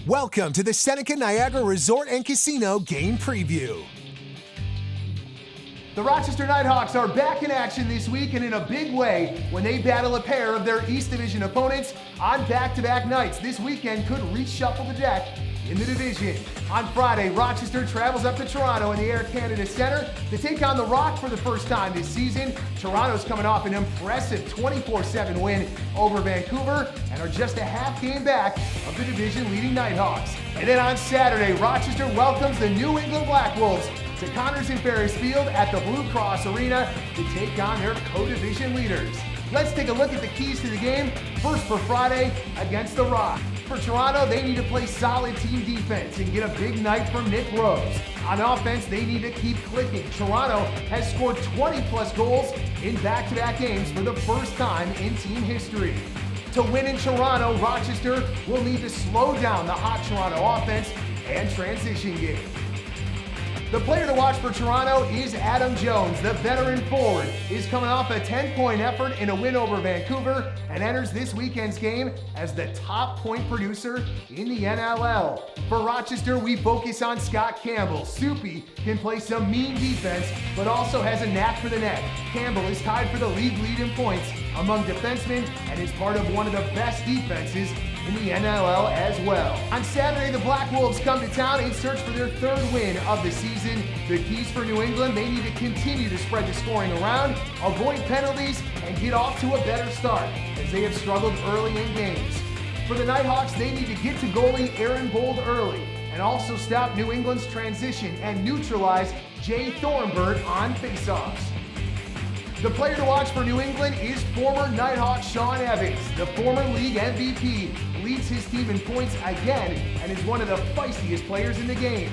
Welcome to the Seneca Niagara Resort and Casino Game Preview. The Rochester Knighthawks are back in action this week and in a big way when they battle a pair of their East Division opponents on back-to-back nights. This weekend could reshuffle the deck in the division. On Friday, Rochester travels up to Toronto in the Air Canada Centre to take on the Rock for the first time this season. Toronto's coming off an impressive 24-7 win over Vancouver and are just a half game back of the division-leading Knighthawks. And then on Saturday, Rochester welcomes the New England Black Wolves to Connors and Ferris Field at the Blue Cross Arena to take on their co-division leaders. Let's take a look at the keys to the game. First for Friday against the Rock. For Toronto, they need to play solid team defense and get a big night from Nick Rose. On offense, they need to keep clicking. Toronto has scored 20-plus goals in back-to-back games for the first time in team history. To win in Toronto, Rochester will need to slow down the hot Toronto offense and transition game. The player to watch for Toronto is Adam Jones. The veteran forward is coming off a 10-point effort in a win over Vancouver and enters this weekend's game as the top point producer in the NLL. For Rochester, we focus on Scott Campbell. Soupy can play some mean defense, but also has a knack for the net. Campbell is tied for the league lead in points among defensemen and is part of one of the best defenses in the NLL as well. On Saturday, the Black Wolves come to town in search for their third win of the season. The keys for New England, they need to continue to spread the scoring around, avoid penalties, and get off to a better start as they have struggled early in games. For the Knighthawks, they need to get to goalie Aaron Bold early and also stop New England's transition and neutralize Jay Thornburg on faceoffs. The player to watch for New England is former Nighthawk Sean Evans. The former league MVP leads his team in points again and is one of the feistiest players in the game.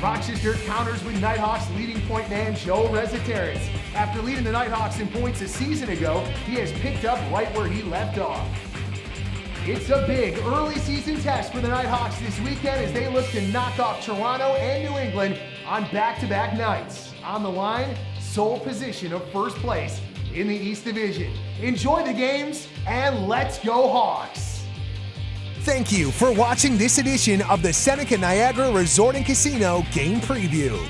Rochester counters with Nighthawks leading point man Joe Reziteris. After leading the Nighthawks in points a season ago, he has picked up right where he left off. It's a big early season test for the Nighthawks this weekend as they look to knock off Toronto and New England on back-to-back nights. On the line, sole position of first place in the East Division. Enjoy the games and let's go Hawks! Thank you for watching this edition of the Seneca Niagara Resort and Casino Game Preview.